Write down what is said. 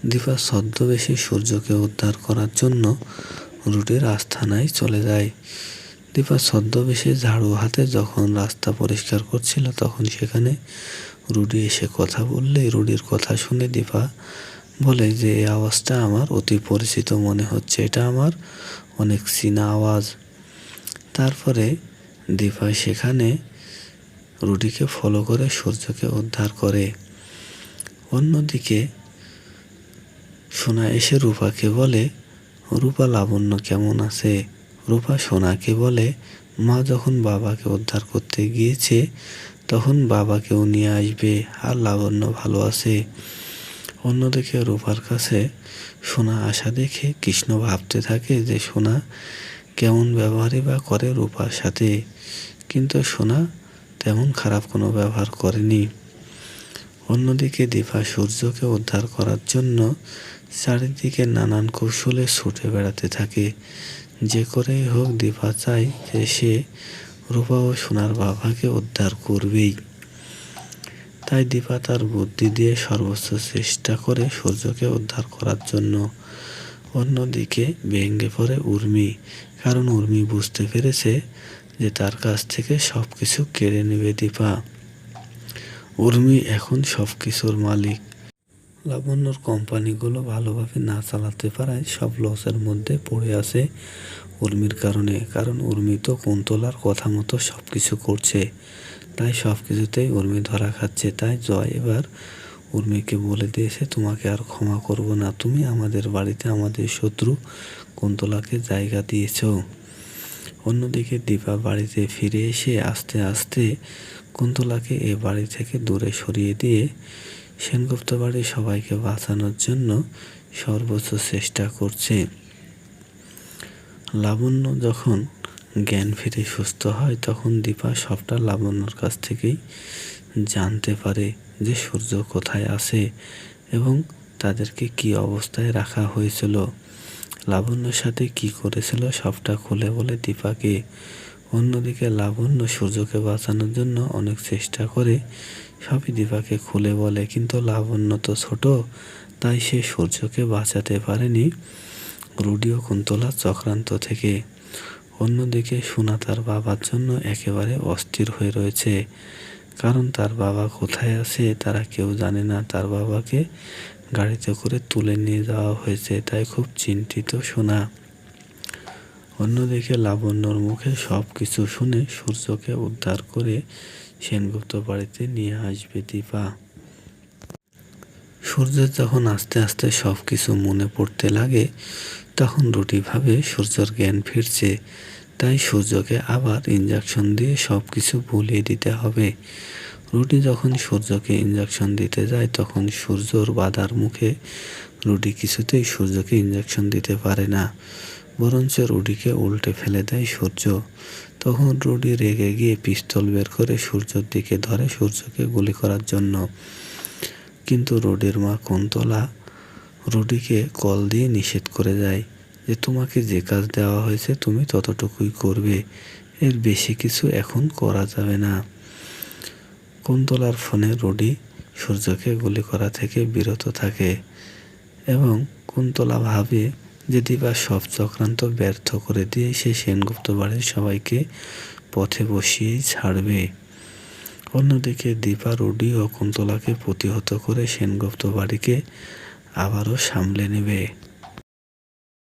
দীপা ছদ্মবেশে সূর্যকে উদ্ধার করার জন্য রুডির আস্তানায় চলে যায়। দীপা ছদ্মবেশে ঝাড়ু হাতে যখন রাস্তা পরিষ্কার করছিল তখন সেখানে রুডি এসে কথা বললে রুডির কথা শুনে দীপা বলে যে এই আওয়াজটা আমার অতি পরিচিত মনে হচ্ছে, এটা আমার অনেক চেনা আওয়াজ। তারপরে দীপা সেখানে রুডিকে ফলো করে সূর্যকে উদ্ধার করে। অন্যদিকে সোনা এসে রূপাকে বলে, রূপা লাবণ্য কেমন আছে? রূপা সোনাকে বলে, মা যখন বাবাকে উদ্ধার করতে গিয়েছে তখন বাবাকেও নিয়ে আসবে, আর লাবণ্য ভালো আছে। অন্যদিকে রূপার কাছে সোনা আসা দেখে কৃষ্ণ ভাবতে থাকে যে সোনা কেমন ব্যবহারই বা করে রূপার সাথে, কিন্তু সোনা তেমন খারাপ কোনো ব্যবহার করেনি। অন্যদিকে দীপা সূর্যকে উদ্ধার করার জন্য চারিদিকে নানান কৌশলে ছুটে বেড়াতে থাকে। যে করেই হোক দীপা চায় যে সে রূপা ও সোনার বাবাকে উদ্ধার করবেই। তাই দীপা তার বুদ্ধি দিয়ে সর্বোচ্চ চেষ্টা করে সূর্যকে উদ্ধার করার জন্য। অন্যদিকে ভেঙে পড়ে উর্মি, কারণ উর্মি বুঝতে পেরেছে যে তার কাছ থেকে সব কিছু কেড়ে নেবে দীপা। উর্মি এখন সব কিছুর মালিক। লাবণ্যর কোম্পানিগুলো ভালোভাবে না চালাতে পারায় সব লসের মধ্যে পড়ে আছে উর্মির কারণে, কারণ উর্মি তো কুন্তলার কথা মতো সব কিছু করছে, তাই সব কিছুতেই উর্মি ধরা খাচ্ছে। তাই জয় এবার উর্মিকে বলে দিয়েছে, তোমাকে আর ক্ষমা করব না, তুমি আমাদের বাড়িতে আমাদের শত্রু কুন্তলাকে জায়গা দিয়েছ। অন্যদিকে দীপা বাড়িতে ফিরে এসে আস্তে আস্তে কুন্তলাকে এ বাড়ি থেকে দূরে সরিয়ে দিয়ে সেনগুপ্ত বাড়ির সবাইকে বাঁচানোর জন্য সর্বোচ্চ চেষ্টা করছে। লাবণ্য যখন জ্ঞান ফিরে সুস্থ হয় তখন দীপা সবটা লাবণ্যর কাছ থেকেই জানতে পারে যে সূর্য কোথায় আছে এবং তাদেরকে কি অবস্থায় রাখা হয়েছিল, লাবণ্যর সাথে কি করেছিল সবটা খুলে বলে দীপাকে। অন্যদিকে লাবণ্য সূর্যকে বাঁচানোর জন্য অনেক চেষ্টা করে, সবই দীপাকে খুলে বলে, কিন্তু লাবণ্য তো ছোট, তাই সে সূর্যকে বাঁচাতে পারেনি রুডি ও কুন্তলার চক্রান্ত থেকে। অন্যদিকে সোনা তার বাবার জন্য একেবারে অস্থির হয়ে রয়েছে, কারণ তার বাবা কোথায় আছে তারা কেউ জানে না। তার বাবাকে গাড়িতে করে তুলে নিয়ে যাওয়া হয়েছে, তাই খুব চিন্তিত সোনা। অন্যদিকে লাবণ্যর মুখে সব কিছু শুনে সূর্যকে উদ্ধার করে সেনগুপ্ত বাড়িতে নিয়ে আসবে দীপা। সূর্যের যখন আস্তে আস্তে সব কিছু মনে পড়তে লাগে তখন রুটি ভাবে সূর্যর জ্ঞান ফিরছে, তাই সূর্যকে আবার ইঞ্জেকশন দিয়ে সব কিছু ভুলিয়ে দিতে হবে। রুটি যখন সূর্যকে ইঞ্জেকশন দিতে যায় তখন সূর্যর বাধার মুখে রুটি কিছুতেই সূর্যকে ইঞ্জেকশন দিতে পারে না, বরঞ্চ রুডিকে উল্টে ফেলে দেয় সূর্য। তখন রুডি রেগে গিয়ে পিস্তল বের করে সূর্যের দিকে ধরে সূর্যকে গুলি করার জন্য, কিন্তু রুডির মা কুন্তলা রুডিকে কল দিয়ে নিষেধ করে যায় যে তোমাকে যে কাজ দেওয়া হয়েছে তুমি ততটুকুই করবে, এর বেশি কিছু এখন করা যাবে না। কুন্তলার ফোনে রুডি সূর্যকে গুলি করা থেকে বিরত থাকে এবং কুন্তলা ভাবে যে দীপা সব চক্রান্ত ব্যর্থ করে দিয়ে সে সেনগুপ্ত বাড়ির সবাইকে পথে বসিয়েই ছাড়বে। অন্যদিকে দীপা রুডি ও কুন্তলাকে প্রতিহত করে সেনগুপ্ত বাড়িকে আবারও সামলে নেবে।